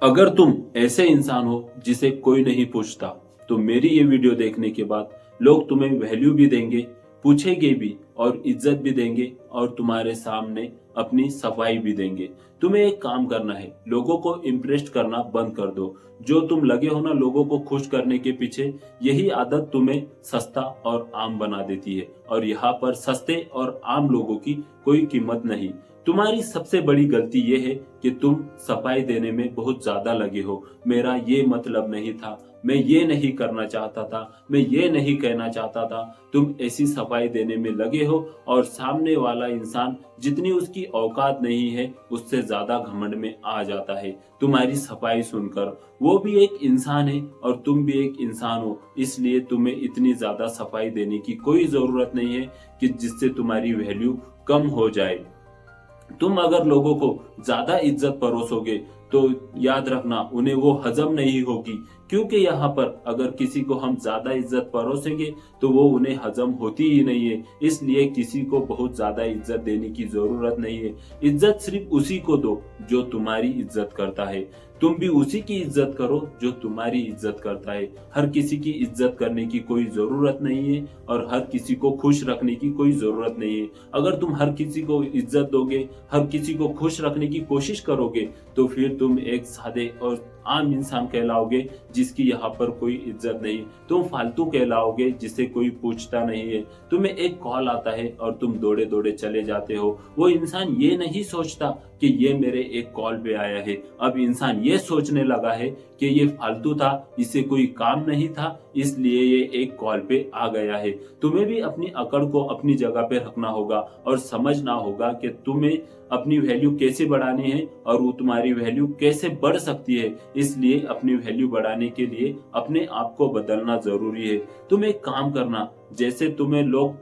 अगर तुम ऐसे इंसान हो जिसे कोई नहीं पूछता, तो मेरी ये वीडियो देखने के बाद लोग तुम्हें वैल्यू भी देंगे, पूछेंगे भी और इज्जत भी देंगे और तुम्हारे सामने अपनी सफाई भी देंगे। तुम्हें एक काम करना है, लोगों को इम्प्रेस करना बंद कर दो। जो तुम लगे हो ना लोगों को खुश करने के पीछे, यही आदत तुम्हें सस्ता और आम बना देती है। और यहाँ पर सस्ते और आम लोगों की कोई कीमत नहीं। तुम्हारी सबसे बड़ी गलती ये है कि तुम सफाई देने में बहुत ज्यादा लगे हो। मेरा ये मतलब नहीं था, मैं ये नहीं करना चाहता था, मैं ये नहीं कहना चाहता था। तुम ऐसी सफाई देने में लगे हो और सामने वाला इंसान जितनी उसकी औकात नहीं है उससे ज्यादा घमंड में आ जाता है तुम्हारी सफाई सुनकर। वो भी एक इंसान है और तुम भी एक इंसान हो, इसलिए तुम्हें इतनी ज्यादा सफाई देने की कोई जरूरत नहीं है कि जिससे तुम्हारी वैल्यू कम हो जाए। तुम अगर लोगों को ज्यादा इज्जत परोसोगे तो याद रखना उन्हें वो हजम नहीं होगी, क्योंकि यहाँ पर अगर किसी को हम ज्यादा इज्जत परोसेंगे तो वो उन्हें हजम होती ही नहीं है। इसलिए किसी को बहुत ज्यादा इज्जत देने की जरूरत नहीं है। इज्जत सिर्फ उसी को दो जो तुम्हारी इज्जत करता है। तुम भी उसी की इज्जत करो जो तुम्हारी इज्जत करता है। हर किसी की इज्जत करने की कोई जरूरत नहीं है और हर किसी को खुश रखने की कोई जरूरत नहीं है। अगर तुम हर किसी को इज्जत दोगे, हर किसी को खुश रखने की कोशिश करोगे, तो फिर तुम एक सादे और आम इंसान कहलाओगे जिसकी यहाँ पर कोई इज्जत नहीं। तुम फालतू कहलाओगे जिसे कोई पूछता नहीं है। तुम्हें एक कॉल आता है और तुम दौड़े दौड़े चले जाते हो। वो इंसान ये नहीं सोचता कि ये मेरे एक कॉल पे आया है। अब इंसान ये सोचने लगा है कि ये फालतू था, इसे कोई काम नहीं था, इसलिए ये एक कॉल पे आ गया है। तुम्हें भी अपनी अकड़ को अपनी जगह पे रखना होगा और समझना होगा कि तुम्हें अपनी वैल्यू कैसे बढ़ानी है और वो तुम्हारी वैल्यू कैसे बढ़ सकती है। इसलिए अपनी वैल्यू बढ़ाने के लिए अपने आप को बदलना जरूरी है। तुम एक काम करना, जैसे तुम्हें लोग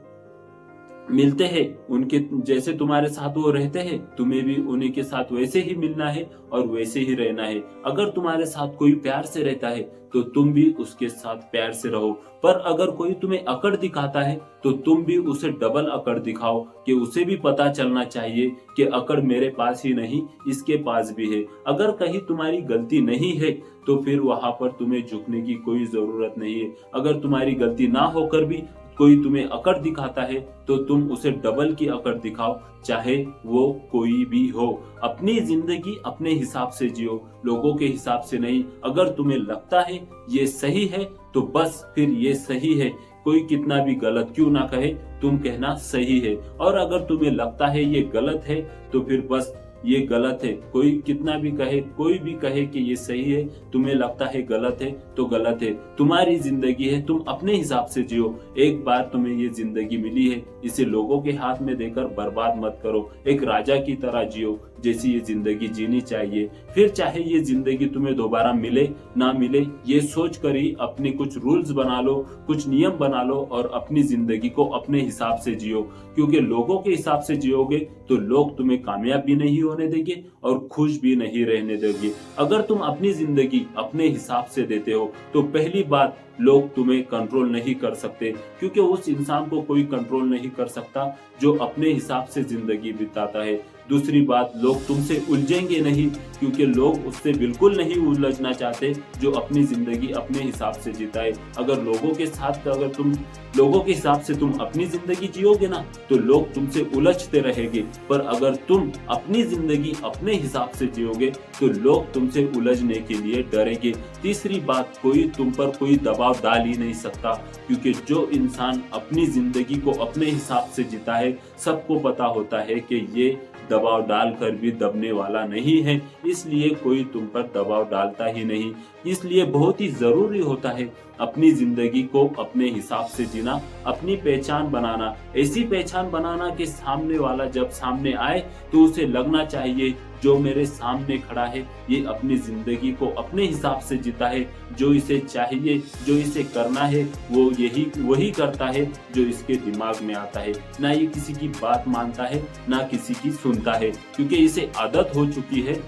मिलते हैं उनके जैसे तुम्हारे साथ वो रहते हैं, तुम्हें भी उन्हीं के साथ वैसे ही मिलना है और वैसे ही रहना है। अगर तुम्हारे साथ कोई प्यार से रहता है तो तुम भी उसके साथ प्यार से रहो। पर अगर कोई तुम्हें अकड़ दिखाता है तो तुम भी उसे डबल अकड़ दिखाओ कि उसे भी पता चलना चाहिए कि अकड़ मेरे पास ही नहीं इसके पास भी है। अगर कहीं तुम्हारी गलती नहीं है तो फिर वहां पर तुम्हें झुकने की कोई जरूरत नहीं है। अगर तुम्हारी गलती ना होकर भी कोई तुम्हें अकड़ दिखाता है तो तुम उसे डबल की अकड़ दिखाओ, चाहे वो कोई भी हो। अपनी जिंदगी अपने हिसाब से जियो, लोगों के हिसाब से नहीं। अगर तुम्हें लगता है ये सही है तो बस फिर ये सही है। कोई कितना भी गलत क्यों ना कहे, तुम कहना सही है। और अगर तुम्हें लगता है ये गलत है तो फिर बस ये गलत है। कोई कितना भी कहे, कोई भी कहे कि ये सही है, तुम्हें लगता है गलत है तो गलत है। तुम्हारी जिंदगी है, तुम अपने हिसाब से जियो। एक बार तुम्हें ये जिंदगी मिली है, इसे लोगों के हाथ में देकर बर्बाद मत करो। एक राजा की तरह जियो जैसी ये जिंदगी जीनी चाहिए। फिर चाहे ये जिंदगी तुम्हें दोबारा मिले ना मिले, ये सोच कर ही अपने कुछ रूल्स बना लो, कुछ नियम बना लो और अपनी जिंदगी को अपने हिसाब से जियो। क्योंकि लोगों के हिसाब से जियोगे तो लोग तुम्हें कामयाब भी नहीं होने देंगे और खुश भी नहीं रहने देंगे। अगर तुम अपनी जिंदगी अपने हिसाब से देते हो तो पहली बात, लोग तुम्हें कंट्रोल नहीं कर सकते, क्योंकि उस इंसान को कोई कंट्रोल नहीं कर सकता जो अपने हिसाब से जिंदगी बिताता है। दूसरी बात, लोग तुमसे उलझेंगे नहीं, क्योंकि लोग उससे बिल्कुल नहीं उलझना चाहते जो अपनी जिंदगी अपने हिसाब से जीता है। अगर लोगों के हिसाब से तुम अपनी जिंदगी जियोगे ना तो लोग तुमसे उलझते रहेंगे। पर अगर तुम अपनी जिंदगी अपने हिसाब से जियोगे तो लोग तुमसे उलझने के लिए डरेंगे। तीसरी बात, कोई तुम पर कोई दबाव डाल ही नहीं सकता, क्योंकि जो इंसान अपनी जिंदगी को अपने हिसाब से जीता है, सबको पता होता है कि ये दबाव डालकर भी दबने वाला नहीं है। इसलिए कोई तुम पर दबाव डालता ही नहीं। इसलिए बहुत ही जरूरी होता है अपनी जिंदगी को अपने हिसाब से जीना, अपनी पहचान बनाना। ऐसी पहचान बनाना कि सामने वाला जब सामने आए तो उसे लगना चाहिए जो मेरे सामने खड़ा है ये अपनी जिंदगी को अपने हिसाब से जीता है। जो इसे चाहिए, जो इसे करना है, वो वही करता है जो इसके दिमाग में आता है। ना ये किसी की बात मानता है, ना किसी की सुनता है, क्योंकि इसे आदत हो चुकी है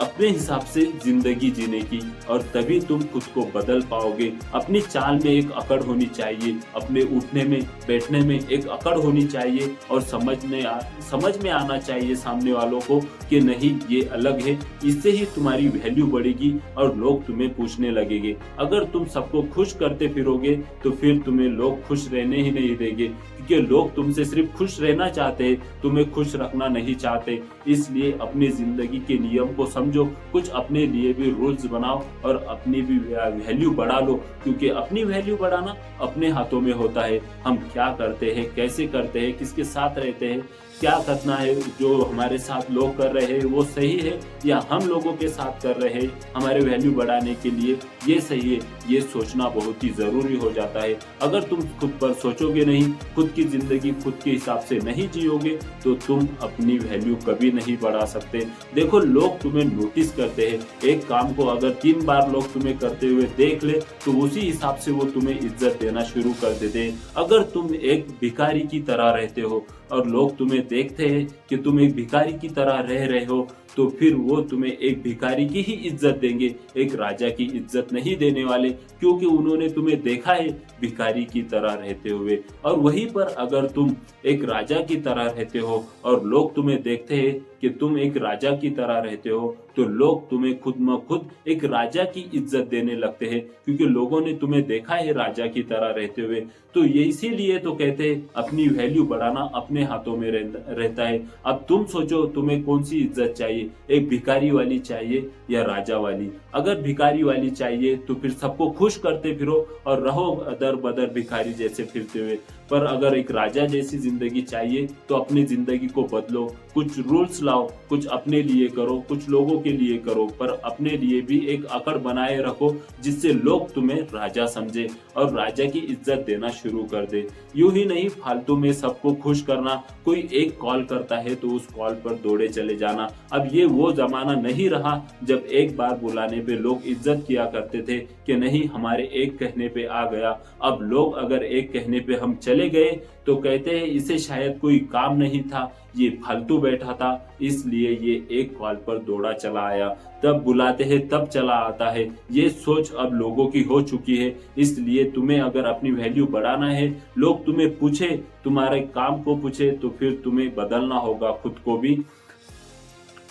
अपने हिसाब से जिंदगी जीने की, और तभी तुम खुद को बदल पाओगे। अपनी चाल में एक अकड़ होनी चाहिए, अपने उठने में बैठने में एक अकड़ होनी चाहिए, और समझ में आना चाहिए सामने वालों को कि नहीं ये अलग है। इससे ही तुम्हारी वैल्यू बढ़ेगी और लोग तुम्हें पूछने लगेंगे। अगर तुम सबको खुश करते फिरोगे तो फिर तुम्हें लोग खुश रहने ही नहीं देंगे, क्योंकि लोग तुमसे सिर्फ खुश रहना चाहते हैं, तुम्हें खुश रखना नहीं चाहते। इसलिए अपनी जिंदगी के नियम को समझो, कुछ अपने लिए भी रूल्स बनाओ और अपनी भी वैल्यू बढ़ा लो, क्योंकि अपनी वैल्यू बढ़ाना अपने हाथों में होता है। हम क्या करते हैं, कैसे करते हैं, किसके साथ रहते हैं, क्या करना है, जो हमारे साथ लोग कर रहे हैं वो सही है या हम लोगों के साथ कर रहे हैं हमारे वैल्यू बढ़ाने के लिए ये सही है, ये सोचना बहुत ही जरूरी हो जाता है। अगर तुम खुद पर सोचोगे नहीं, खुद की जिंदगी खुद के हिसाब से नहीं जियोगे, तो तुम अपनी वैल्यू कभी नहीं बढ़ा सकते। देखो, लोग तुम्हें नोटिस करते हैं। एक काम को अगर 3 बार लोग तुम्हें करते हुए देख ले तो उसी हिसाब से वो तुम्हें इज्जत देना शुरू कर देते हैं। अगर तुम एक भिखारी की तरह रहते हो और लोग तुम्हें देखते हैं कि तुम एक भिखारी की तरह रह रहे हो, तो फिर वो तुम्हें एक भिखारी की ही इज्जत देंगे, एक राजा की इज्जत नहीं देने वाले, क्योंकि उन्होंने तुम्हें देखा है भिखारी की तरह रहते हुए। और वहीं पर अगर तुम एक राजा की तरह रहते हो और लोग तुम्हें देखते हैं कि तुम एक राजा की तरह रहते हो, तो लोग तुम्हें खुद म खुद एक राजा की इज्जत देने लगते हैं, क्योंकि लोगों ने तुम्हें देखा है राजा की तरह रहते हुए। तो ये इसीलिए तो कहते हैं अपनी वैल्यू बढ़ाना अपने हाथों में रहता है। अब तुम सोचो तुम्हें कौन सी इज्जत चाहिए, एक भिखारी वाली चाहिए या राजा वाली? अगर भिखारी वाली चाहिए तो फिर सबको खुश करते फिरो और रहो अदर बदर भिखारी जैसे फिरते हुए। पर अगर एक राजा जैसी जिंदगी चाहिए तो अपनी जिंदगी को बदलो, कुछ रूल्स लाओ, कुछ अपने लिए करो, कुछ लोगों के लिए करो, पर अपने लिए भी एक अकड़ बनाए रखो जिससे लोग तुम्हें राजा समझे और राजा की इज्जत देना शुरू कर दे। यूं ही नहीं फालतू में सबको खुश करना, कोई एक कॉल करता है तो उस कॉल पर दौड़े चले जाना। अब ये वो जमाना नहीं रहा जब एक बार बुलाने पे लोग इज्जत किया करते थे कि नहीं हमारे एक कहने पे आ गया। अब लोग अगर एक कहने पे हम चले गए तो कहते हैं इसे शायद कोई काम नहीं था, ये फालतू बैठा था, इसलिए ये एक कॉल पर दौड़ा चला आया। तब बुलाते हैं तब चला आता है। ये सोच अब लोगों की हो चुकी है। इसलिए तुम्हें अगर अपनी वैल्यू बढ़ाना है, लोग तुम्हें पूछे, तुम्हारे काम को पूछे, तो फिर तुम्हें बदलना होगा खुद को भी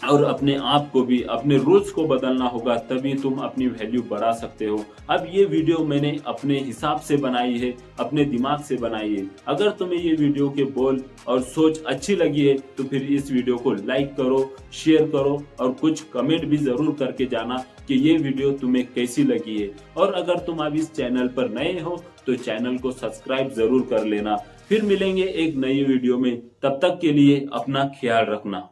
और अपने आप को भी, अपने रूल्स को बदलना होगा, तभी तुम अपनी वैल्यू बढ़ा सकते हो। अब ये वीडियो मैंने अपने हिसाब से बनाई है, अपने दिमाग से बनाई है। अगर तुम्हें ये वीडियो के बोल और सोच अच्छी लगी है तो फिर इस वीडियो को लाइक करो, शेयर करो और कुछ कमेंट भी जरूर करके जाना कि ये वीडियो तुम्हें कैसी लगी है। और अगर तुम अब इस चैनल पर नए हो तो चैनल को सब्सक्राइब जरूर कर लेना। फिर मिलेंगे एक नई वीडियो में, तब तक के लिए अपना ख्याल रखना।